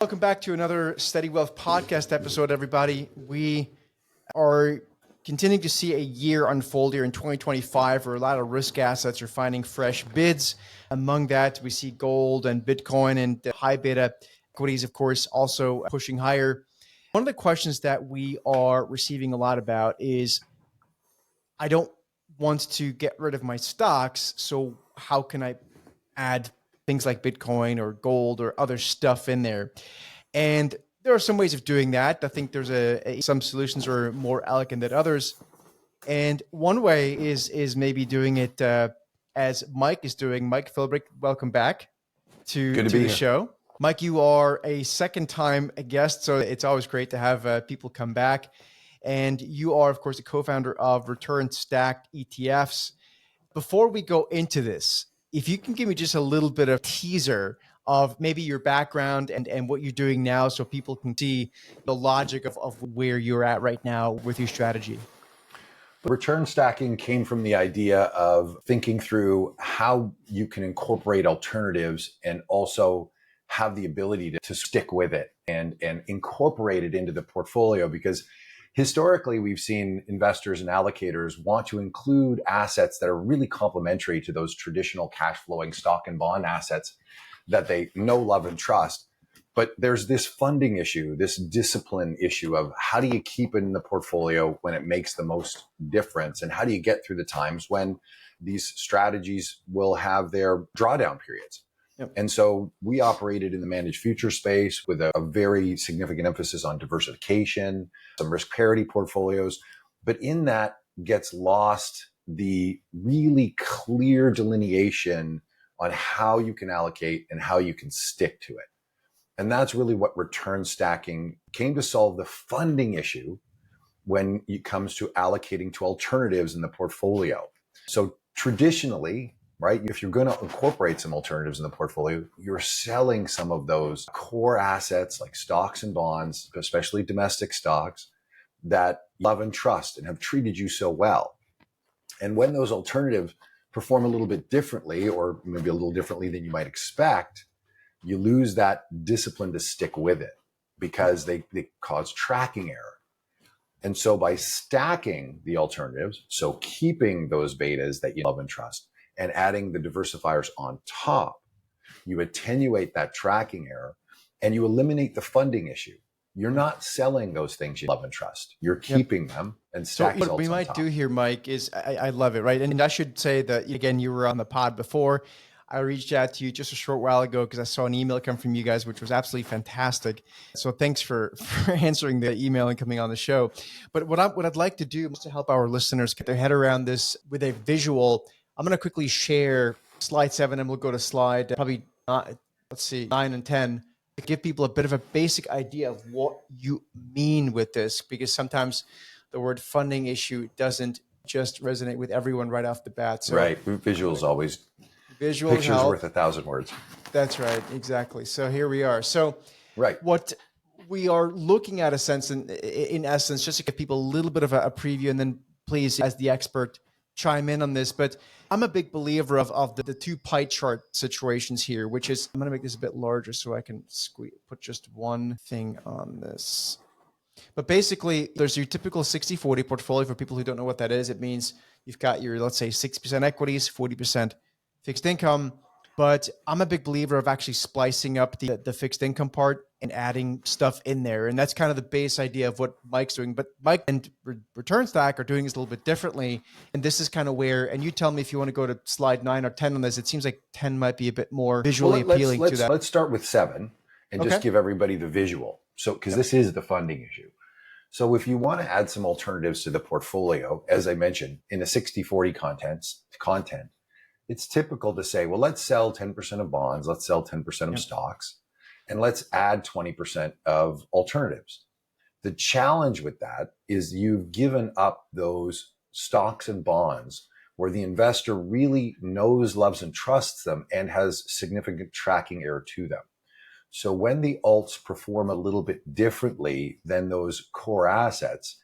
Welcome back to another Steady Wealth podcast episode, everybody. We are continuing to see a year unfold here in 2025 where a lot of risk assets are finding fresh bids. Among that, we see gold and Bitcoin and high beta equities, of course, also pushing higher. One of the questions that we are receiving a lot about is, I don't want to get rid of my stocks, so how can I add things like Bitcoin or gold or other stuff in there? And there are some ways of doing that. I think there's some solutions are more elegant than others. And one way is maybe doing it as Mike is doing. Mike Philbrick, welcome back to the show. Mike, you are a second time a guest, so it's always great to have people come back. And you are, of course, a co-founder of Return Stacked ETFs. Before we go into this, if you can give me just a little bit of teaser of maybe your background and what you're doing now so people can see the logic of where you're at right now with your strategy. Return stacking came from the idea of thinking through how you can incorporate alternatives and also have the ability to stick with it and incorporate it into the portfolio, because historically, we've seen investors and allocators want to include assets that are really complementary to those traditional cash flowing stock and bond assets that they know, love, and trust. But there's this funding issue, this discipline issue of how do you keep it in the portfolio when it makes the most difference? And how do you get through the times when these strategies will have their drawdown periods? Yep. And so we operated in the managed future space with a very significant emphasis on diversification, some risk parity portfolios. But in that gets lost the really clear delineation on how you can allocate and how you can stick to it. And that's really what return stacking came to solve, the funding issue when it comes to allocating to alternatives in the portfolio. So traditionally, right, if you're going to incorporate some alternatives in the portfolio, you're selling some of those core assets like stocks and bonds, especially domestic stocks, that love and trust and have treated you so well. And when those alternatives perform a little bit differently, or maybe a little differently than you might expect, you lose that discipline to stick with it because they cause tracking error. And so by stacking the alternatives, so keeping those betas that you love and trust and adding the diversifiers on top, you attenuate that tracking error and you eliminate the funding issue. You're not selling those things you love and trust. You're keeping them and stacking. So what we might do here, Mike, is I love it, right? And I should say that, again, you were on the pod before. I reached out to you just a short while ago because I saw an email come from you guys, which was absolutely fantastic. So thanks for answering the email and coming on the show. But what I'd like to do is to help our listeners get their head around this with a visual. I'm going to quickly share slide 7 and we'll go to slide probably 9 and 10 to give people a bit of a basic idea of what you mean with this, because sometimes the word funding issue doesn't just resonate with everyone right off the bat. So, right. Visuals always. Visual pictures help. Worth 1,000 words. That's right. Exactly. So here we are. So right. What we are looking at, in essence, just to give people a little bit of a preview, and then please, as the expert, chime in on this. But I'm a big believer of the two pie chart situations here, which is, I'm going to make this a bit larger so I can put just one thing on this. But basically, there's your typical 60-40 portfolio. For people who don't know what that is, it means you've got your, let's say, 60% equities, 40% fixed income. But I'm a big believer of actually splicing up the fixed income part and adding stuff in there. And that's kind of the base idea of what Mike's doing. But Mike and Return Stack are doing this a little bit differently. And this is kind of where, and you tell me if you want to go to slide 9 or 10 on this. It seems like 10 might be a bit more visually appealing to that. Let's start with 7 and just give everybody the visual. So, because this is the funding issue. So if you want to add some alternatives to the portfolio, as I mentioned, in a 60-40 content, it's typical to say, well, let's sell 10% of bonds, let's sell 10% of stocks, and let's add 20% of alternatives. The challenge with that is you've given up those stocks and bonds where the investor really knows, loves, and trusts them and has significant tracking error to them. So when the alts perform a little bit differently than those core assets,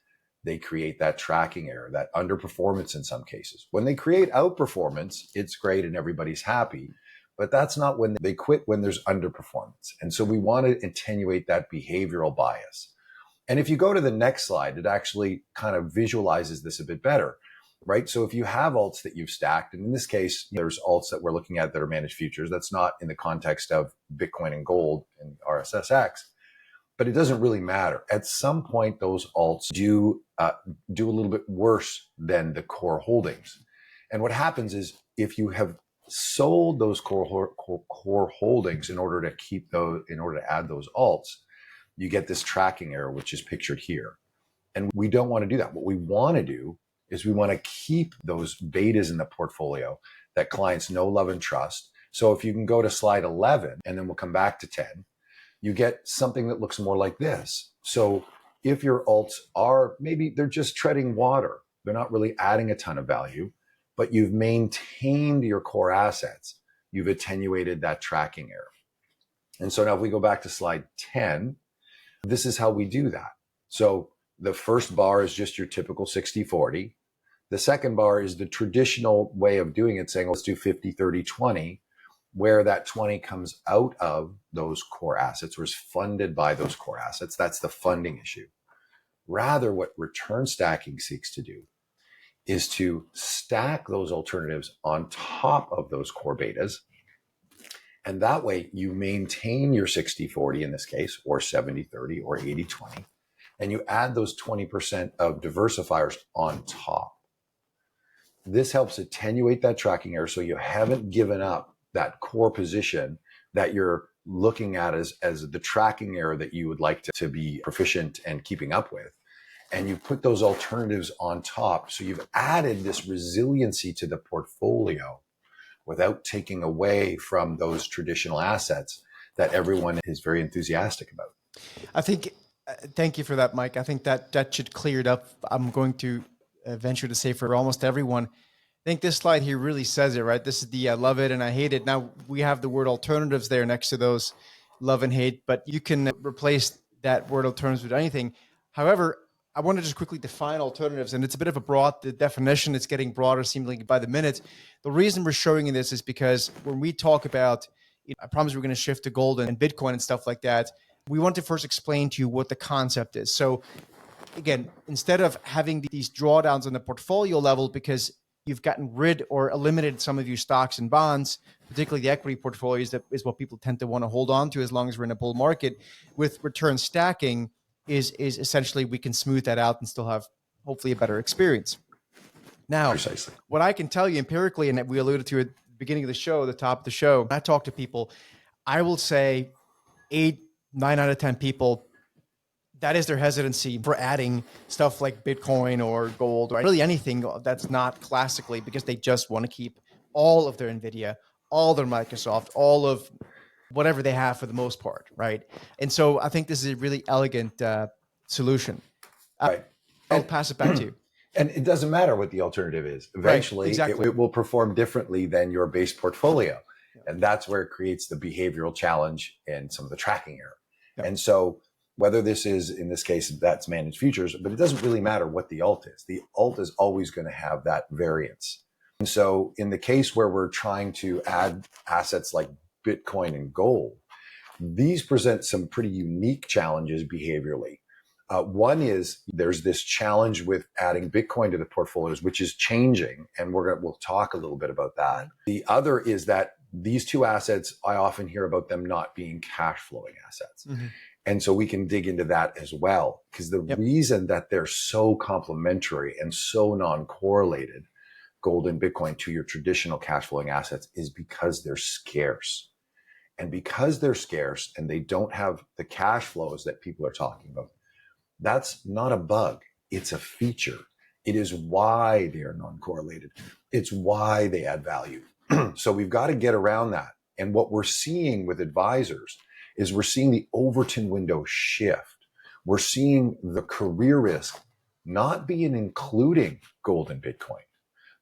they create that tracking error, that underperformance in some cases. When they create outperformance, it's great and everybody's happy. but that's not when they quit, when there's underperformance. And so we want to attenuate that behavioral bias. And if you go to the next slide, it actually kind of visualizes this a bit better, right? So if you have alts that you've stacked, and in this case, there's alts that we're looking at that are managed futures. That's not in the context of Bitcoin and gold and RSSX, but it doesn't really matter. At some point, those alts do a little bit worse than the core holdings. And what happens is if you have sold those core holdings in order to keep those, in order to add those alts, you get this tracking error, which is pictured here. And we don't want to do that. What we want to do is we want to keep those betas in the portfolio that clients know, love, and trust. So if you can go to slide 11, and then we'll come back to 10, you get something that looks more like this. So if your alts are, maybe they're just treading water, they're not really adding a ton of value, but you've maintained your core assets, you've attenuated that tracking error. And so now if we go back to slide 10, this is how we do that. So the first bar is just your typical 60-40. The second bar is the traditional way of doing it, saying, let's do 50-30-20, where that 20 comes out of those core assets or is funded by those core assets. That's the funding issue. Rather, what return stacking seeks to do is to stack those alternatives on top of those core betas. And that way you maintain your 60-40 in this case, or 70-30 or 80-20, and you add those 20% of diversifiers on top. This helps attenuate that tracking error so you haven't given up that core position that you're looking at as the tracking error that you would like to be proficient and keeping up with. And you put those alternatives on top. So you've added this resiliency to the portfolio without taking away from those traditional assets that everyone is very enthusiastic about. I think, thank you for that, Mike. I think that should clear it up. I'm going to venture to say for almost everyone. I think this slide here really says it, right? This is the I love it and I hate it. Now we have the word alternatives there next to those love and hate, but you can replace that word alternatives with anything. However, I want to just quickly define alternatives, and it's a bit of a broad definition. It's getting broader seemingly by the minute. The reason we're showing you this is because when we talk about, I promise we're going to shift to gold and Bitcoin and stuff like that, we want to first explain to you what the concept is. So again, instead of having these drawdowns on the portfolio level because you've gotten rid or eliminated some of your stocks and bonds, particularly the equity portfolios, that is what people tend to want to hold on to as long as we're in a bull market. With return stacking, is essentially we can smooth that out and still have hopefully a better experience. Now, precisely what I can tell you empirically, and we alluded to at the beginning of the show, the top of the show, I talk to people, I will say 9 out of 10 people, that is their hesitancy for adding stuff like Bitcoin or gold or really anything that's not classically, because they just want to keep all of their NVIDIA, all their Microsoft, all of whatever they have for the most part, right? And so I think this is a really elegant solution. Right. I'll pass it back to you. And it doesn't matter what the alternative is. Eventually, right, exactly. It will perform differently than your base portfolio. Yeah. And that's where it creates the behavioral challenge and some of the tracking error. Yeah. And so whether this is, in this case, that's managed futures, but it doesn't really matter what the alt is. The alt is always going to have that variance. And so in the case where we're trying to add assets like Bitcoin and gold, these present some pretty unique challenges behaviorally. One is there's this challenge with adding Bitcoin to the portfolios, which is changing, and we'll talk a little bit about that. The other is that these two assets, I often hear about them not being cash flowing assets. Mm-hmm. And so we can dig into that as well, because the reason that they're so complementary and so non-correlated, gold and Bitcoin, to your traditional cash flowing assets is because they're scarce. And because they're scarce and they don't have the cash flows that people are talking about, that's not a bug. It's a feature. It is why they are non-correlated. It's why they add value. So we've got to get around that. And what we're seeing with advisors is we're seeing the Overton window shift. We're seeing the career risk not be in including gold and Bitcoin,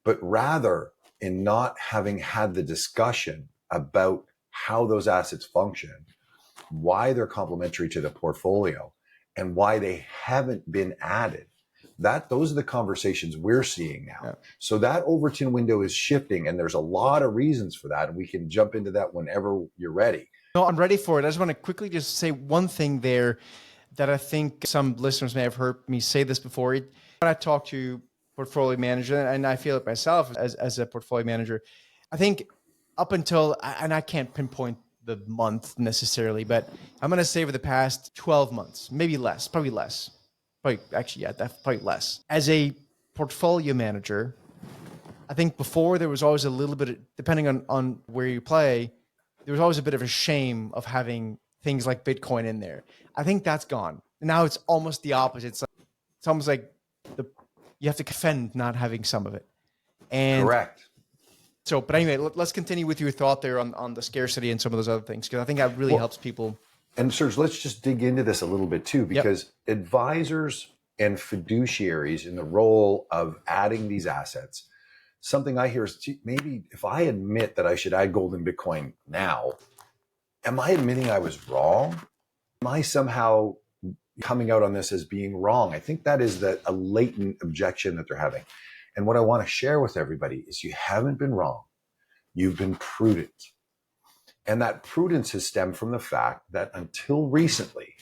but rather in not having had the discussion about how those assets function, why they're complementary to the portfolio, and why they haven't been added Those are the conversations we're seeing now. Yeah. So that Overton window is shifting, and there's a lot of reasons for that. And we can jump into that whenever you're ready. No, I'm ready for it. I just want to quickly just say one thing there that I think some listeners may have heard me say this before. When I talk to portfolio manager, and I feel it myself as a portfolio manager, I think up until, and I can't pinpoint the month necessarily, but I'm going to say over the past 12 months, maybe less, probably less. That's probably less. As a portfolio manager, I think before there was always a little bit, depending on where you play, there was always a bit of a shame of having things like Bitcoin in there. I think that's gone. Now it's almost the opposite. It's almost like you have to defend not having some of it. And correct. So, but anyway, let's continue with your thought there on the scarcity and some of those other things, because I think that really helps people. And Serge, let's just dig into this a little bit too, because advisors and fiduciaries in the role of adding these assets, something I hear is, gee, maybe if I admit that I should add gold and Bitcoin now, am I admitting I was wrong? Am I somehow coming out on this as being wrong? I think that is a latent objection that they're having. And what I want to share with everybody is you haven't been wrong. You've been prudent. And that prudence has stemmed from the fact that until recently,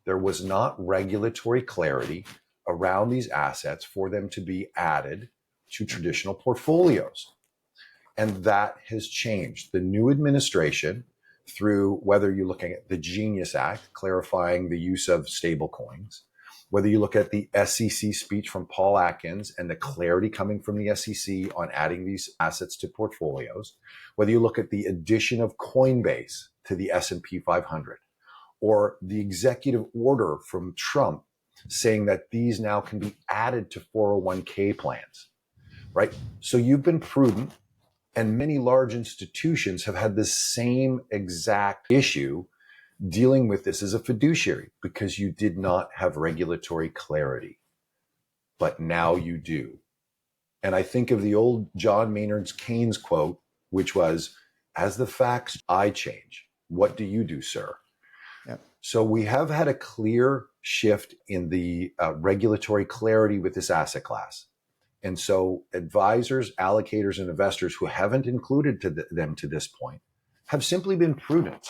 there was not regulatory clarity around these assets for them to be added to traditional portfolios. And that has changed. The new administration, through whether you're looking at the Genius Act, clarifying the use of stable coins, whether you look at the SEC speech from Paul Atkins and the clarity coming from the SEC on adding these assets to portfolios, whether you look at the addition of Coinbase to the S&P 500, or the executive order from Trump saying that these now can be added to 401k plans, right? So you've been prudent, and many large institutions have had the same exact issue dealing with this as a fiduciary because you did not have regulatory clarity, but now you do. And I think of the old John Maynard Keynes quote, which was, as the facts I change, what do you do, sir? Yep. So we have had a clear shift in the regulatory clarity with this asset class. And so advisors, allocators, and investors who haven't included them to this point have simply been prudent.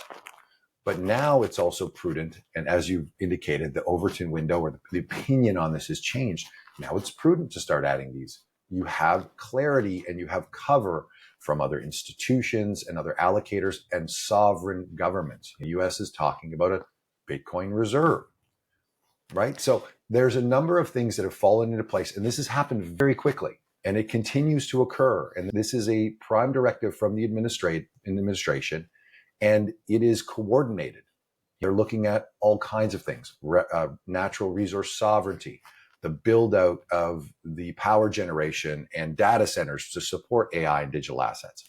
But now it's also prudent. And as you've indicated, the Overton window or the opinion on this has changed. Now it's prudent to start adding these. You have clarity and you have cover from other institutions and other allocators and sovereign governments. The US is talking about a Bitcoin reserve, right? So there's a number of things that have fallen into place, and this has happened very quickly, and it continues to occur. And this is a prime directive from the administration, and it is coordinated. They're looking at all kinds of things, natural resource sovereignty, the build out of the power generation and data centers to support AI and digital assets.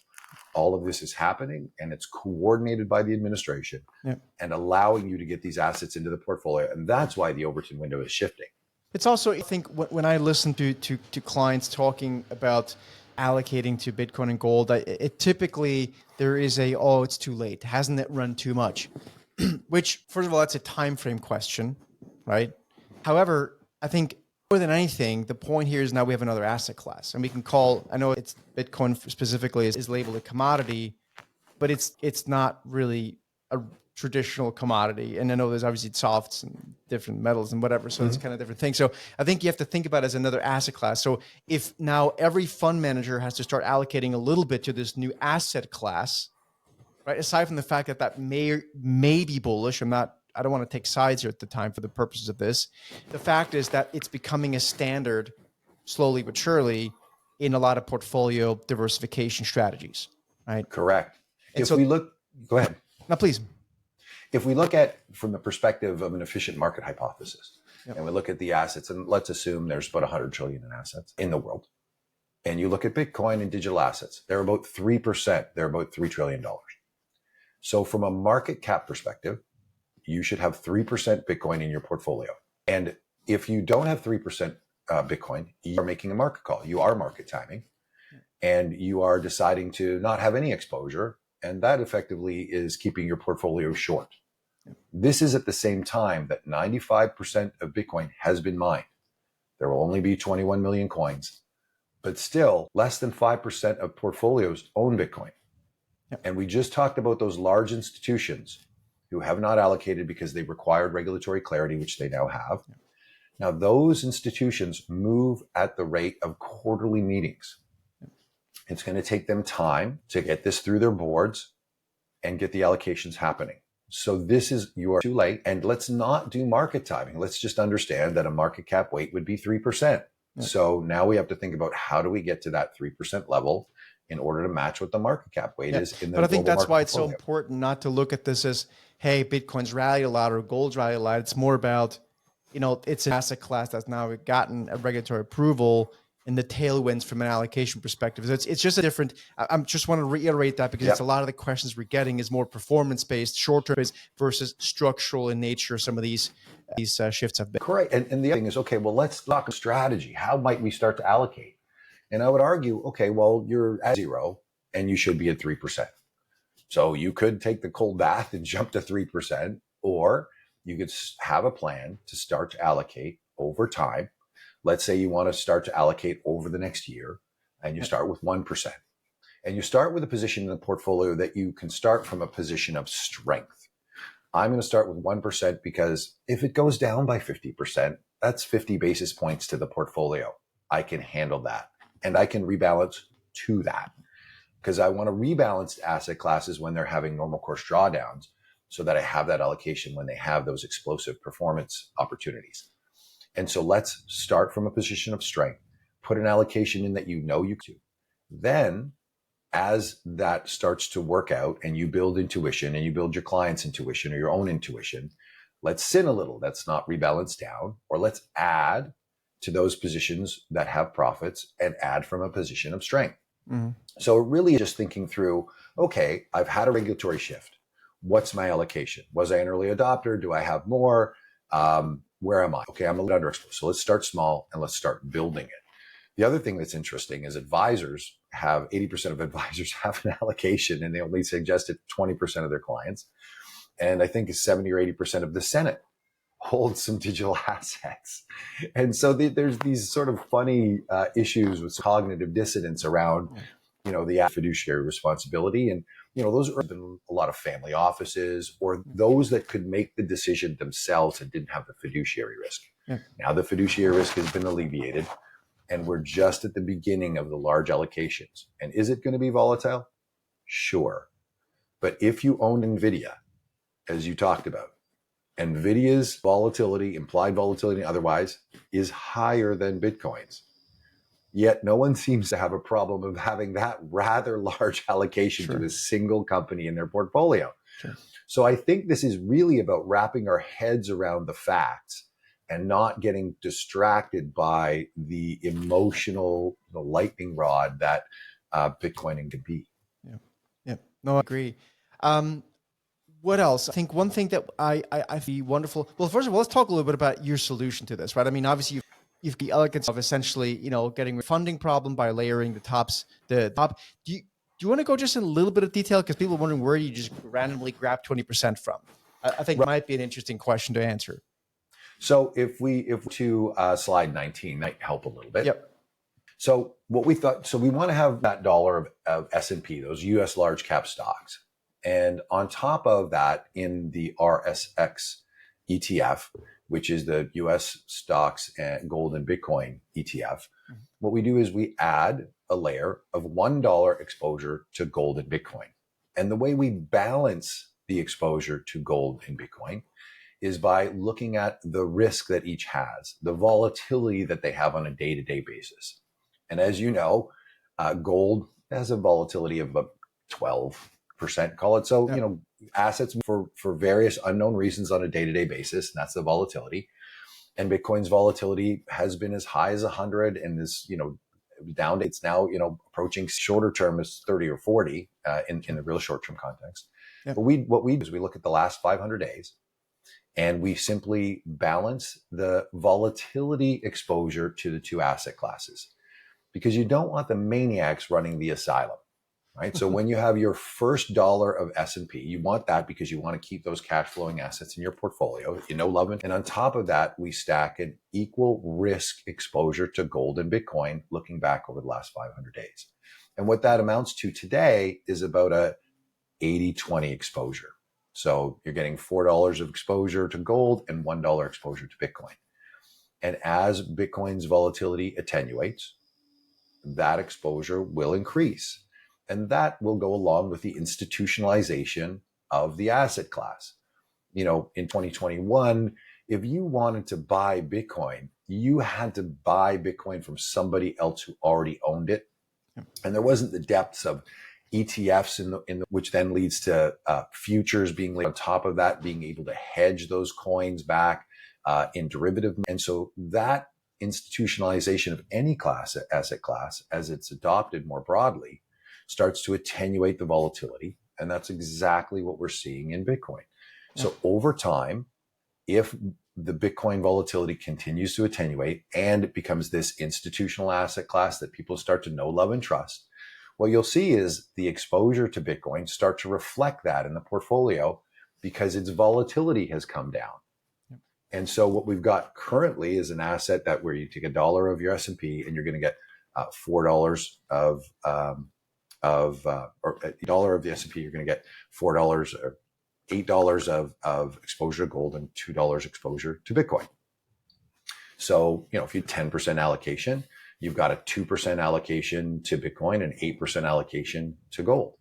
All of this is happening, and it's coordinated by the administration and allowing you to get these assets into the portfolio. And that's why the Overton window is shifting. It's also, I think, when I listen to clients talking about allocating to Bitcoin and gold, it typically there is it's too late. Hasn't it run too much? Which, first of all, that's a time frame question, right? However, I think more than anything, the point here is now we have another asset class, and we can call, I know it's Bitcoin specifically is labeled a commodity, but it's not really a traditional commodity. And I know there's obviously softs and different metals and whatever, so it's kind of different things. So I think you have to think about it as another asset class. So if now every fund manager has to start allocating a little bit to this new asset class, right? Aside from the fact that may be bullish, I don't want to take sides here at the time for the purposes of this. The fact is that it's becoming a standard slowly but surely in a lot of portfolio diversification strategies, right? Correct. And Go ahead. No, please. If we look at from the perspective of an efficient market hypothesis, and we look at the assets, and let's assume there's about 100 trillion in assets in the world, and you look at Bitcoin and digital assets, they're about 3%. They're about $3 trillion. So from a market cap perspective, you should have 3% Bitcoin in your portfolio. And if you don't have 3% Bitcoin, you are making a market call. You are market timing, and you are deciding to not have any exposure. And that effectively is keeping your portfolio short. This is at the same time that 95% of Bitcoin has been mined. There will only be 21 million coins, but still less than 5% of portfolios own Bitcoin. Yep. And we just talked about those large institutions who have not allocated because they required regulatory clarity, which they now have. Yep. Now, those institutions move at the rate of quarterly meetings. Yep. It's going to take them time to get this through their boards and get the allocations happening. So this is, you are too late. And let's not do market timing. Let's just understand that a market cap weight would be 3%. Yep. So now we have to think about how do we get to that 3% level in order to match what the market cap weight is in the But I think that's why it's portfolio. so important not to look at this as, hey, Bitcoin's rallied a lot or gold's rallied a lot. It's more about, it's an asset class that's now gotten a regulatory approval and the tailwinds from an allocation perspective. So it's just a different, I just want to reiterate that because it's a lot of the questions we're getting is more performance-based, short-term based versus structural in nature. Some of these shifts have been. Correct. And the other thing is, okay, well, let's talk a strategy. How might we start to allocate? And I would argue, okay, well, you're at 0 and you should be at 3%. So you could take the cold bath and jump to 3%, or you could have a plan to start to allocate over time. Let's say you want to start to allocate over the next year and you start with 1%. And you start with a position in the portfolio that you can start from a position of strength. I'm going to start with 1% because if it goes down by 50%, that's 50 basis points to the portfolio. I can handle that. And I can rebalance to that because I want to rebalance asset classes when they're having normal course drawdowns so that I have that allocation when they have those explosive performance opportunities. And so let's start from a position of strength, put an allocation in that you know you can. Then as that starts to work out and you build intuition and you build your client's intuition or your own intuition, let's sin a little. Let's not rebalance down, or let's add to those positions that have profits and add from a position of strength. Mm-hmm. So really just thinking through, okay, I've had a regulatory shift. What's my allocation? Was I an early adopter? Do I have more? Where am I? Okay, I'm a little underexposed. So let's start small and let's start building it. The other thing that's interesting is 80% of advisors have an allocation and they only suggest it to 20% of their clients. And I think 70 or 80% of the Senate holds some digital assets. And so there's these sort of funny issues with cognitive dissonance around, the fiduciary responsibility. And, those are a lot of family offices or those that could make the decision themselves and didn't have the fiduciary risk. Yeah. Now the fiduciary risk has been alleviated and we're just at the beginning of the large allocations. And is it going to be volatile? Sure. But if you own NVIDIA, as you talked about, NVIDIA's volatility, implied volatility, otherwise, is higher than Bitcoin's. Yet no one seems to have a problem of having that rather large allocation to a single company in their portfolio. Sure. So I think this is really about wrapping our heads around the facts and not getting distracted by the emotional, lightning rod that Bitcoining can be. Yeah. No, I agree. What else? I think one thing that I feel wonderful. Well, first of all, let's talk a little bit about your solution to this, right? I mean, obviously you've the elegance of essentially, getting a funding problem by layering the top. Do you want to go just in a little bit of detail? Because people are wondering where you just randomly grab 20% from. I think it might be an interesting question to answer. So if to slide 19 might help a little bit. Yep. So what we thought, so we want to have that dollar of S&P, those US large cap stocks. And on top of that, in the RSX ETF, which is the US stocks and gold and Bitcoin ETF, what we do is we add a layer of $1 exposure to gold and Bitcoin. And the way we balance the exposure to gold and Bitcoin is by looking at the risk that each has, the volatility that they have on a day-to-day basis. And as you know, gold has a volatility of about 12%, call it. So, assets for various unknown reasons on a day-to-day basis, and that's the volatility. And Bitcoin's volatility has been as high as 100 and is, down. It's now, approaching shorter term as 30 or 40 in the real short-term context. Yeah. But what we do is we look at the last 500 days and we simply balance the volatility exposure to the two asset classes, because you don't want the maniacs running the asylum. right? So when you have your first dollar of S&P, you want that because you want to keep those cash flowing assets in your portfolio, love it. And on top of that, we stack an equal risk exposure to gold and Bitcoin looking back over the last 500 days. And what that amounts to today is about a 80-20 exposure. So you're getting $4 of exposure to gold and $1 exposure to Bitcoin. And as Bitcoin's volatility attenuates, that exposure will increase. And that will go along with the institutionalization of the asset class. In 2021, if you wanted to buy Bitcoin, you had to buy Bitcoin from somebody else who already owned it. And there wasn't the depths of ETFs which then leads to futures being laid on top of that, being able to hedge those coins back in derivative. And so that institutionalization of any asset class, as it's adopted more broadly, starts to attenuate the volatility. And that's exactly what we're seeing in Bitcoin. Yeah. So over time, if the Bitcoin volatility continues to attenuate and it becomes this institutional asset class that people start to know, love, and trust, what you'll see is the exposure to Bitcoin start to reflect that in the portfolio because its volatility has come down. Yep. And so what we've got currently is an asset that where you take $1 of your S&P and you're going to get $4 or $1 of the S&P, you're going to get $4 or $8 of exposure to gold and $2 exposure to Bitcoin. So, if you 10% allocation, you've got a 2% allocation to Bitcoin and 8% allocation to gold.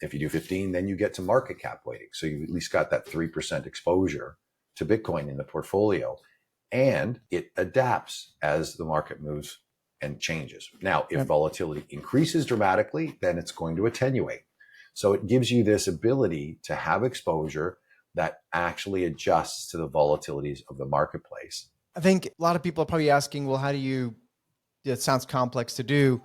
If you do 15, then you get to market cap weighting. So you at least got that 3% exposure to Bitcoin in the portfolio, and it adapts as the market moves and changes. Now, if volatility increases dramatically, then it's going to attenuate. So it gives you this ability to have exposure that actually adjusts to the volatilities of the marketplace. I think a lot of people are probably asking, well, how do you, it sounds complex to do.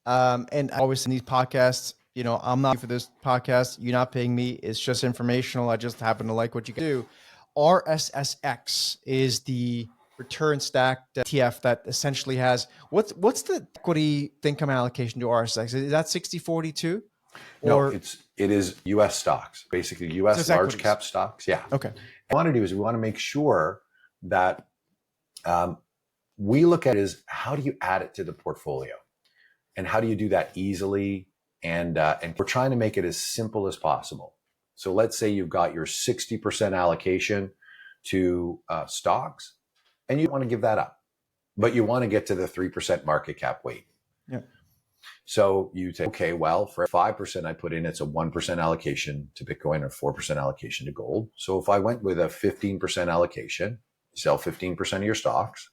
And always in these podcasts, I'm not for this podcast. You're not paying me. It's just informational. I just happen to like what you do. RSSX is the return stacked ETF that essentially has, what's the equity income allocation to RSSX? Is that 60-40 too? No, it is U.S. stocks, basically U.S. large equities. Cap stocks. Yeah. Okay. What we want to do is we want to make sure that we look at is how do you add it to the portfolio, and how do you do that easily? And we're trying to make it as simple as possible. So let's say you've got your 60% allocation to stocks, and you want to give that up, but you want to get to the 3% market cap weight. Yeah. So you say, okay, well, for 5% I put in, it's a 1% allocation to Bitcoin or 4% allocation to gold. So if I went with a 15% allocation, you sell 15% of your stocks,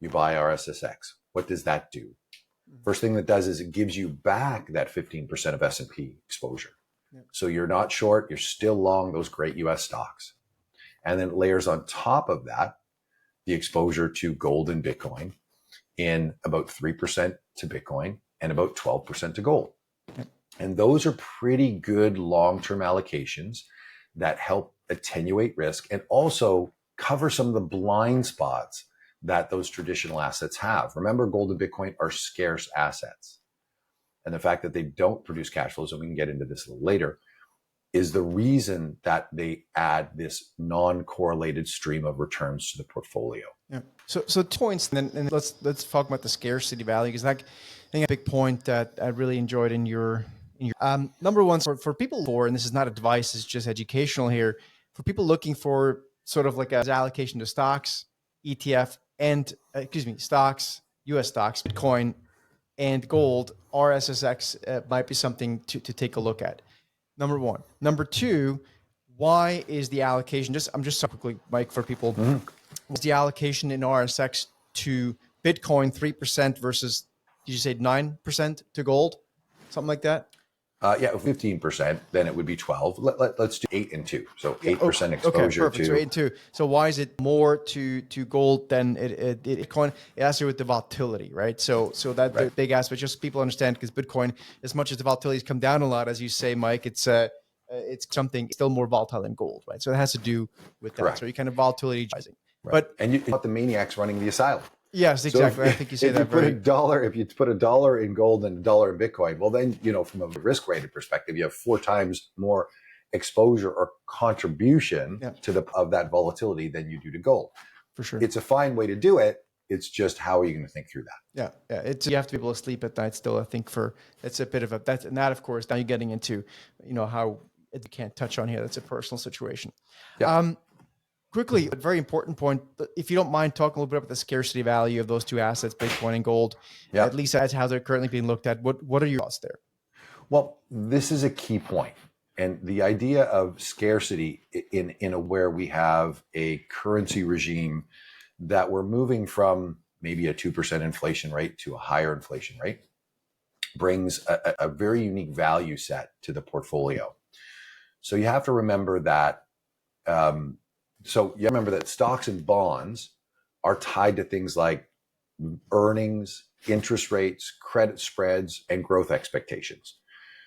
you buy RSSX. What does that do? First thing that does is it gives you back that 15% of S&P exposure. Yeah. So you're not short, you're still long those great US stocks. And then it layers on top of that the exposure to gold and Bitcoin in about 3% to Bitcoin and about 12% to gold. Okay. And those are pretty good long-term allocations that help attenuate risk and also cover some of the blind spots that those traditional assets have. Remember, gold and Bitcoin are scarce assets. And the fact that they don't produce cash flows, and we can get into this a little later, is the reason that they add this non-correlated stream of returns to the portfolio. Yeah. So 2 points, and let's talk about the scarcity value, because I think a big point that I really enjoyed in your number one, for people, and this is not advice, it's just educational here, for people looking for sort of like a allocation to stocks, ETF, and stocks, US stocks, Bitcoin, and gold, RSSX might be something to take a look at. Number one. Number two, why is the allocation, I'm just quickly, Mike, for people, what's the allocation in RSX to Bitcoin 3% versus, did you say 9% to gold? Something like that? 15%, then it would be 12. Let's do 8 and 2. So 8% exposure perfect. to. So 8 and 2. So why is it more to gold than Bitcoin? It has to do with the volatility, right? So that right. The big aspect, just people understand, because Bitcoin, as much as the volatility has come down a lot, as you say, Mike, it's something still more volatile than gold, right? So it has to do with that. Correct. So you kind of volatility rising. Right. But you got the maniacs running the asylum. Yes, So exactly. I think you say if you that put a very. dollar, if you put a dollar in gold and a dollar in Bitcoin, well, then, from a risk rated perspective, you have 4 times more exposure or contribution Yeah, to of that volatility than you do to gold. for sure. It's a fine way to do it. It's just, how are you going to think through that? Yeah. It's you have to be able to sleep at night still. I think it's a bit of a and that of course now you're getting into how you can't touch on here. That's a personal situation. Yeah. Quickly, a very important point. If you don't mind talking a little bit about the scarcity value of those two assets, Bitcoin and gold, Yeah. at least that's how they're currently being looked at. What are your thoughts there? Well, this is a key point. And the idea of scarcity in a where we have a currency regime that we're moving from maybe a 2% inflation rate to a higher inflation rate brings a very unique value set to the portfolio. So you have to remember that. Stocks and bonds are tied to things like earnings, interest rates, credit spreads, and growth expectations.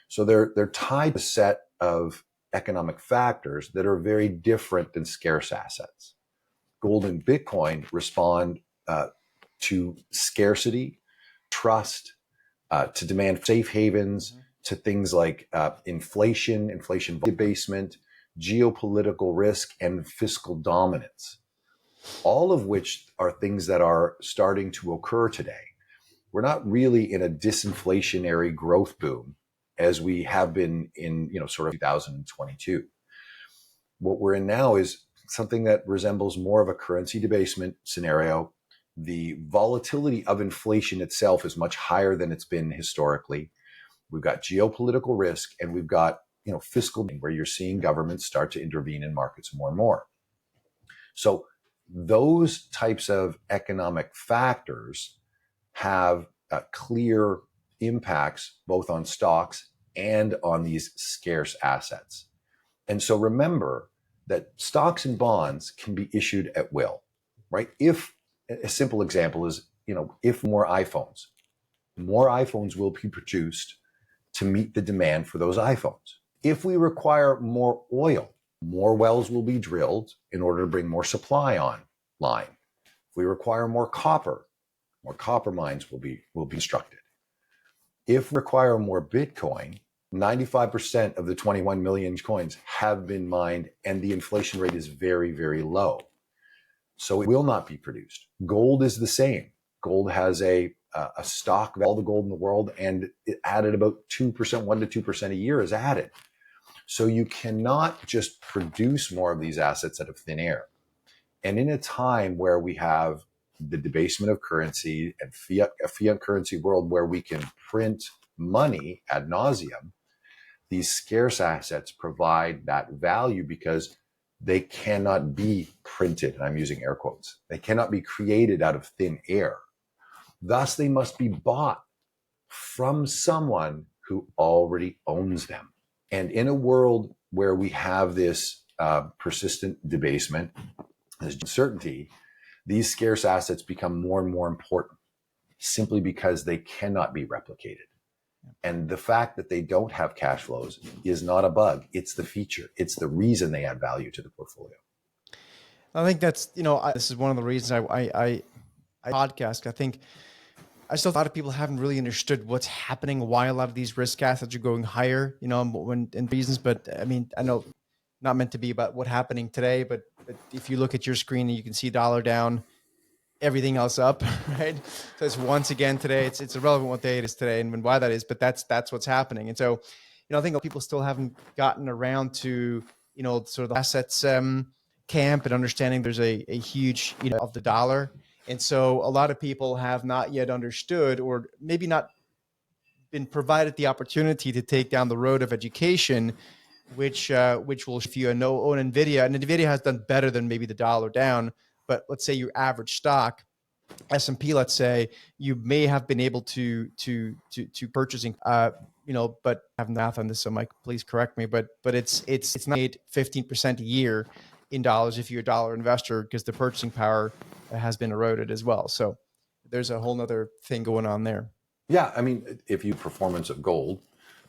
So they're tied to a set of economic factors that are very different than scarce assets. Gold and Bitcoin respond to scarcity, trust, to demand safe havens, to things like inflation debasement, geopolitical risk, and fiscal dominance, all of which are things that are starting to occur today. We're not really in a disinflationary growth boom as we have been in, sort of 2022. What we're in now is something that resembles more of a currency debasement scenario. The volatility of inflation itself is much higher than it's been historically. We've got geopolitical risk, and we've got, fiscal, where you're seeing governments start to intervene in markets more and more. So those types of economic factors have clear impacts both on stocks and on these scarce assets. And so remember that stocks and bonds can be issued at will, right? If a simple example is, if more iPhones will be produced to meet the demand for those iPhones. If we require more oil, more wells will be drilled in order to bring more supply online. If we require more copper mines will be constructed. If we require more Bitcoin, 95% of the 21 million coins have been mined, and the inflation rate is very, very low. So it will not be produced. Gold is the same. Gold has a stock of all the gold in the world, and it added about 2%, 1% to 2% a year is added. So you cannot just produce more of these assets out of thin air. And in a time where we have the debasement of currency and a fiat currency world where we can print money ad nauseum, these scarce assets provide that value because they cannot be printed. And I'm using air quotes. They cannot be created out of thin air. Thus, they must be bought from someone who already owns them. And in a world where we have this persistent debasement, this uncertainty, these scarce assets become more and more important simply because they cannot be replicated. And the fact that they don't have cash flows is not a bug. It's the feature. It's the reason they add value to the portfolio. I think that's, this is one of the reasons I podcast. I think I still, a lot of people haven't really understood what's happening, why a lot of these risk assets are going higher, and reasons. But I mean, I know not meant to be about what's happening today, but if you look at your screen and you can see dollar down, everything else up, right? So it's once again today, it's irrelevant what day it is today and why that is, but that's what's happening. And so, I think people still haven't gotten around to, sort of the assets camp and understanding there's a huge, of the dollar. And so a lot of people have not yet understood, or maybe not been provided the opportunity to take down the road of education, which will, if you own NVIDIA, and NVIDIA has done better than maybe the dollar down, but let's say your average stock, S&P, let's say, you may have been able to purchasing, but I have math on this, so Mike, please correct me, but it's not 15% a year in dollars if you're a dollar investor, because the purchasing power has been eroded as well. So there's a whole nother thing going on there. Yeah, I mean, if you performance of gold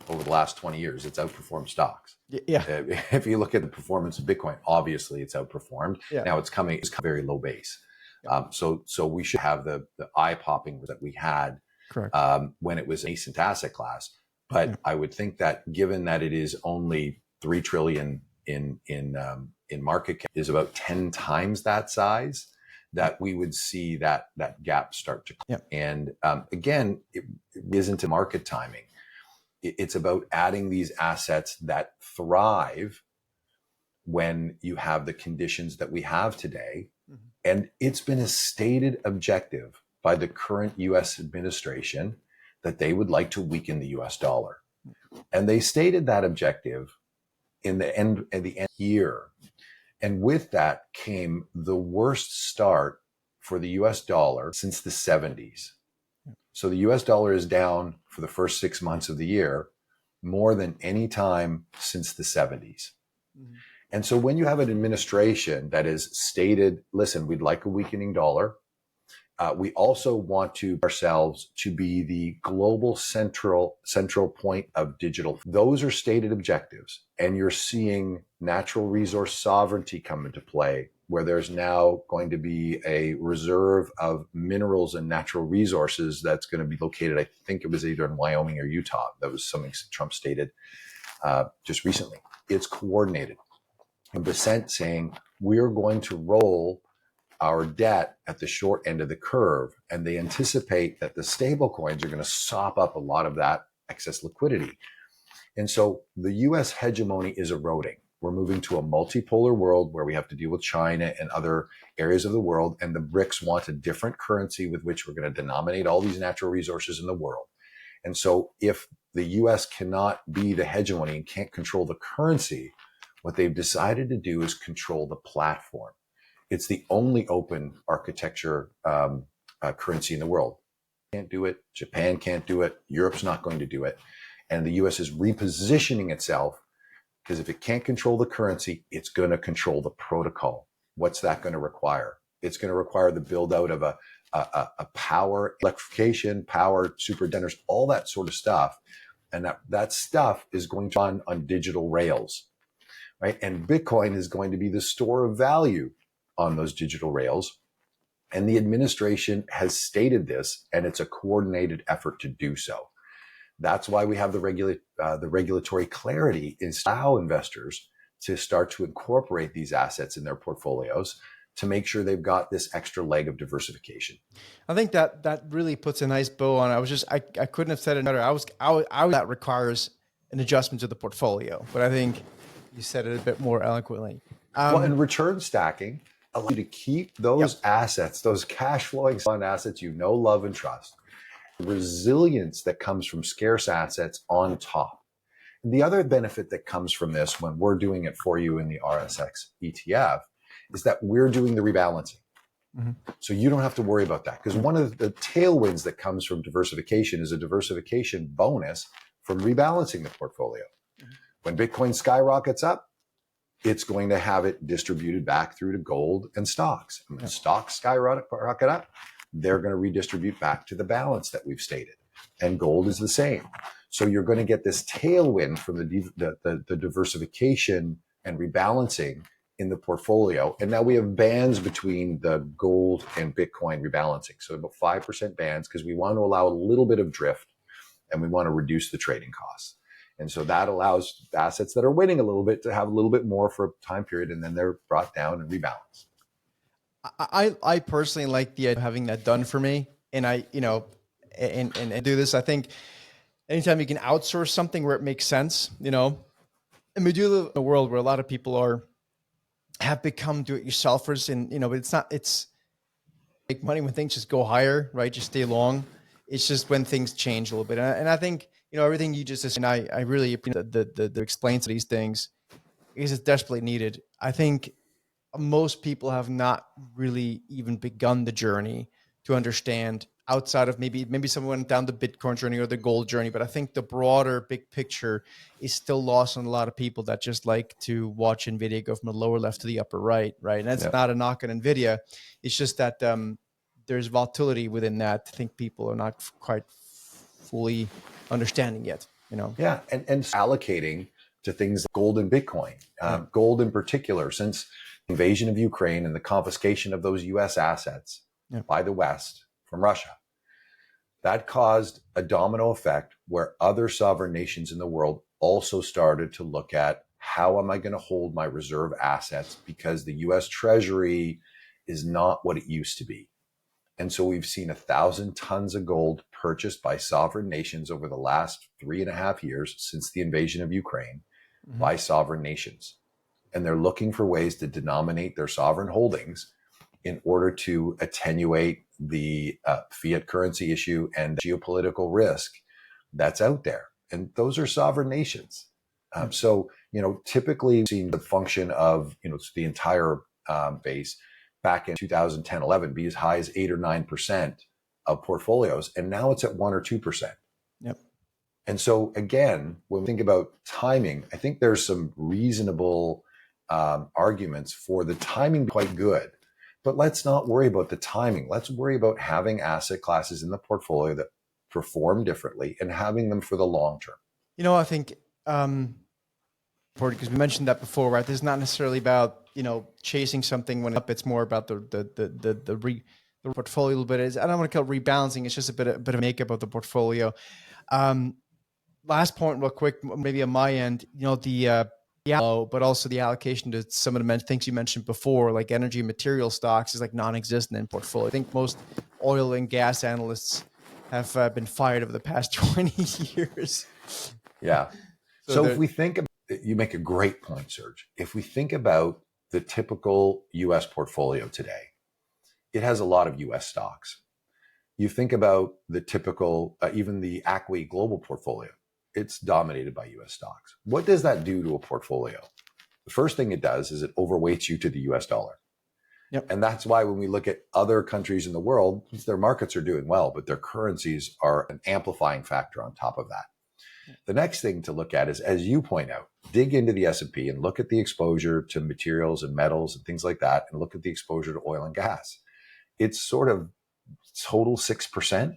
over the last 20 years, it's outperformed stocks. Yeah. If you look at the performance of Bitcoin, obviously it's outperformed. Yeah. Now it's coming very low base. So we should have the eye popping that we had Correct. when it was a nascent asset class. But I would think that given that it is only 3 trillion in market cap, is about 10 times that size, that we would see that gap start to close. And again, it isn't a market timing. It's about adding these assets that thrive when you have the conditions that we have today. And it's been a stated objective by the current US administration that they would like to weaken the US dollar. And they stated that objective at the end of the year. And with that came the worst start for the US dollar since the 70s. So the US dollar is down for the first 6 months of the year more than any time since the 70s. And so when you have an administration that is stated, listen, we'd like a weakening dollar. We also want ourselves to be the global central point of digital. Those are stated objectives. And you're seeing natural resource sovereignty come into play, where there's now going to be a reserve of minerals and natural resources that's going to be located, I think it was either in Wyoming or Utah. That was something Trump stated just recently. It's coordinated. And Bessent saying, we're going to roll our debt at the short end of the curve. And they anticipate that the stable coins are going to sop up a lot of that excess liquidity. And so the US hegemony is eroding. We're moving to a multipolar world where we have to deal with China and other areas of the world. And the BRICS want a different currency with which we're going to denominate all these natural resources in the world. And so if the US cannot be the hegemony and can't control the currency, what they've decided to do is control the platform. It's the only open architecture currency in the world. Can't do it. Japan can't do it. Europe's not going to do it. And the US is repositioning itself, because if it can't control the currency, it's going to control the protocol. What's that going to require? It's going to require the build out of a power, electrification, power, super generators, all that sort of stuff. And that stuff is going to run on digital rails, right? And Bitcoin is going to be the store of value on those digital rails. And the administration has stated this, and it's a coordinated effort to do so. That's why we have the regulatory clarity is allow investors to start to incorporate these assets in their portfolios to make sure they've got this extra leg of diversification. I think that really puts a nice bow on it. I couldn't have said it better. That requires an adjustment to the portfolio, but I think you said it a bit more eloquently. And return stacking allows you to keep those assets, those cash flowing fund assets you know, love, and trust. Resilience that comes from scarce assets on top. And the other benefit that comes from this when we're doing it for you in the RSX ETF is that we're doing the rebalancing. So you don't have to worry about that, because one of the tailwinds that comes from diversification is a diversification bonus from rebalancing the portfolio. When Bitcoin skyrockets up, it's going to have it distributed back through to gold and stocks. And when stocks skyrocket up, they're going to redistribute back to the balance that we've stated. And gold is the same. So you're going to get this tailwind from the diversification and rebalancing in the portfolio. And now we have bands between the gold and Bitcoin rebalancing. So about 5% bands, because we want to allow a little bit of drift and we want to reduce the trading costs. And so that allows assets that are winning a little bit to have a little bit more for a time period, and then they're brought down and rebalanced. I personally like the idea of having that done for me. And I do this. I think anytime you can outsource something where it makes sense, and we do live in a world where a lot of people have become do-it-yourselfers, and but it's make money when things just go higher, right? Just stay long. It's just when things change a little bit. And I think, everything you just said, and I really appreciate the explains these things, because it's desperately needed. I think most people have not really even begun the journey to understand, outside of maybe someone went down the Bitcoin journey or the gold journey. But I think the broader big picture is still lost on a lot of people that just like to watch NVIDIA go from the lower left to the upper right. And that's not a knock on NVIDIA. It's just that there's volatility within that. I think people are not quite fully understanding yet. Yeah, and allocating to things like gold and Bitcoin. Gold in particular, since invasion of Ukraine and the confiscation of those US assets by the West from Russia. That caused a domino effect where other sovereign nations in the world also started to look at, how am I going to hold my reserve assets, because the US Treasury is not what it used to be. And so we've seen 1,000 tons of gold purchased by sovereign nations over the last 3.5 years since the invasion of Ukraine by sovereign nations. And they're looking for ways to denominate their sovereign holdings in order to attenuate the fiat currency issue and geopolitical risk that's out there. And those are sovereign nations. So, typically we've seen the function of, the entire base back in 2010, 11 be as high as 8 or 9% of portfolios. And now it's at 1 or 2%. Yep. And so again, when we think about timing, I think there's some reasonable arguments for the timing quite good. But let's not worry about the timing. Let's worry about having asset classes in the portfolio that perform differently and having them for the long term. I think because we mentioned that before, right? This is not necessarily about chasing something when it's up. It's more about the portfolio a little bit. I don't want to call it rebalancing. It's just a bit of makeup of the portfolio. Last point, real quick, maybe on my end. The but also the allocation to some of the things you mentioned before, like energy and material stocks, is like non-existent in portfolio. I think most oil and gas analysts have been fired over the past 20 years. Yeah. So if we think about, you make a great point, Serge. If we think about the typical US portfolio today, it has a lot of US stocks. You think about the typical, even the ACWI global portfolio, it's dominated by US stocks. What does that do to a portfolio? The first thing it does is it overweights you to the US dollar. Yep. And that's why when we look at other countries in the world, their markets are doing well, but their currencies are an amplifying factor on top of that. The next thing to look at is, as you point out, dig into the S&P and look at the exposure to materials and metals and things like that, and look at the exposure to oil and gas. It's sort of total 6%.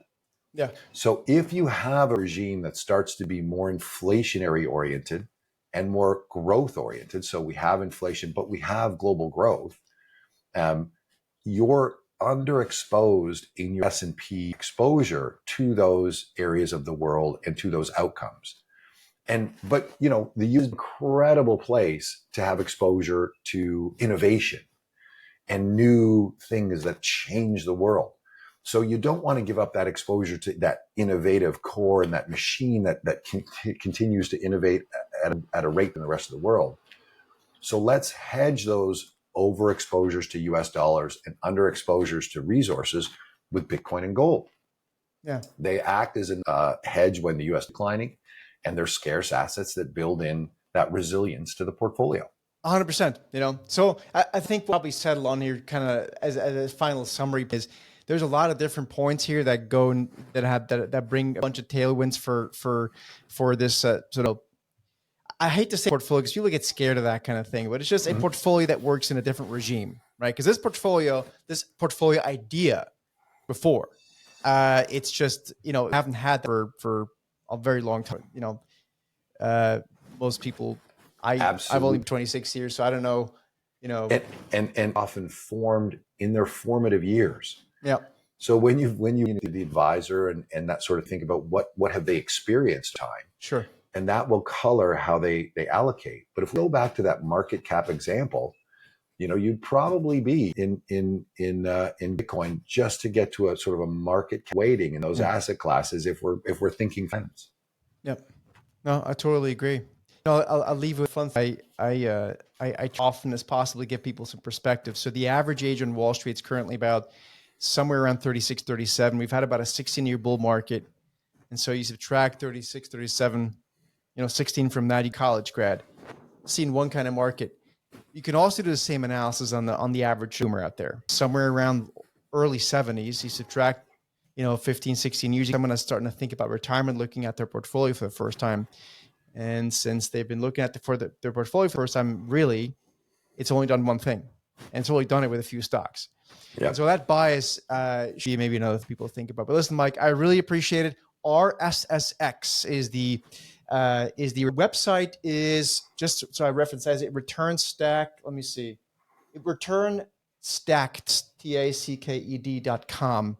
Yeah. So if you have a regime that starts to be more inflationary oriented and more growth oriented, so we have inflation, but we have global growth, you're underexposed in your S&P exposure to those areas of the world and to those outcomes. But the U.S. is an incredible place to have exposure to innovation and new things that change the world. So you don't want to give up that exposure to that innovative core and that machine that continues to innovate at a rate in the rest of the world. So let's hedge those overexposures to US dollars and underexposures to resources with Bitcoin and gold. Yeah. They act as a hedge when the US is declining, and they're scarce assets that build in that resilience to the portfolio. 100%. So I think we'll probably settle on here kind of as a final summary, is there's a lot of different points here that go that bring a bunch of tailwinds for this sort of, I hate to say portfolio because people get scared of that kind of thing, but it's just a portfolio that works in a different regime, right? Because this portfolio idea before, it's just, haven't had that for a very long time. Most people, I've only been 26 years, so I don't know, and often formed in their formative years. Yeah. So when you the advisor and that sort of think about what have they experienced time. Sure. And that will color how they allocate. But if we go back to that market cap example, you'd probably be in Bitcoin just to get to a sort of a market weighting in those asset classes if we're thinking trends. Yep. No, I totally agree. No, I'll leave with fun. I often as possibly give people some perspective. So the average age on Wall Street is currently about somewhere around 36, 37. We've had about a 16-year bull market. And so you subtract 36, 37, 16 from that, you college grad, seen one kind of market. You can also do the same analysis on the average consumer out there. Somewhere around early 70s, you subtract, 15, 16 years, someone is starting to think about retirement, looking at their portfolio for the first time. And since they've been looking at their portfolio for the first time, really, it's only done one thing. And it's only done it with a few stocks. Yeah. And so that bias should be maybe another thing people think about. But listen, Mike, I really appreciate it. RSSX is the website, is just so I reference as it return stack. Let me see. return stacked, TACKED.com.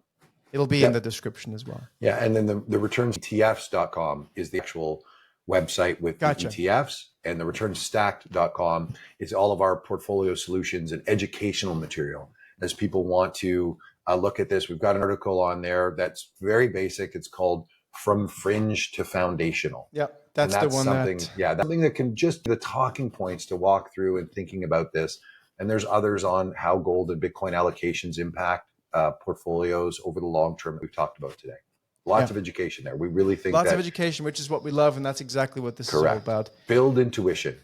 It'll be in the description as well. Yeah. And then the returnsetfs.com is the actual website with the ETFs, and the returnstacked.com is all of our portfolio solutions and educational material. As people want to look at this, we've got an article on there that's very basic. It's called From Fringe to Foundational. Yep. That's the one that's something that can just the talking points to walk through and thinking about this. And there's others on how gold and Bitcoin allocations impact portfolios over the long term that we've talked about today. Lots of education there. We really think lots of education, which is what we love, and that's exactly what this is all about. Build intuition.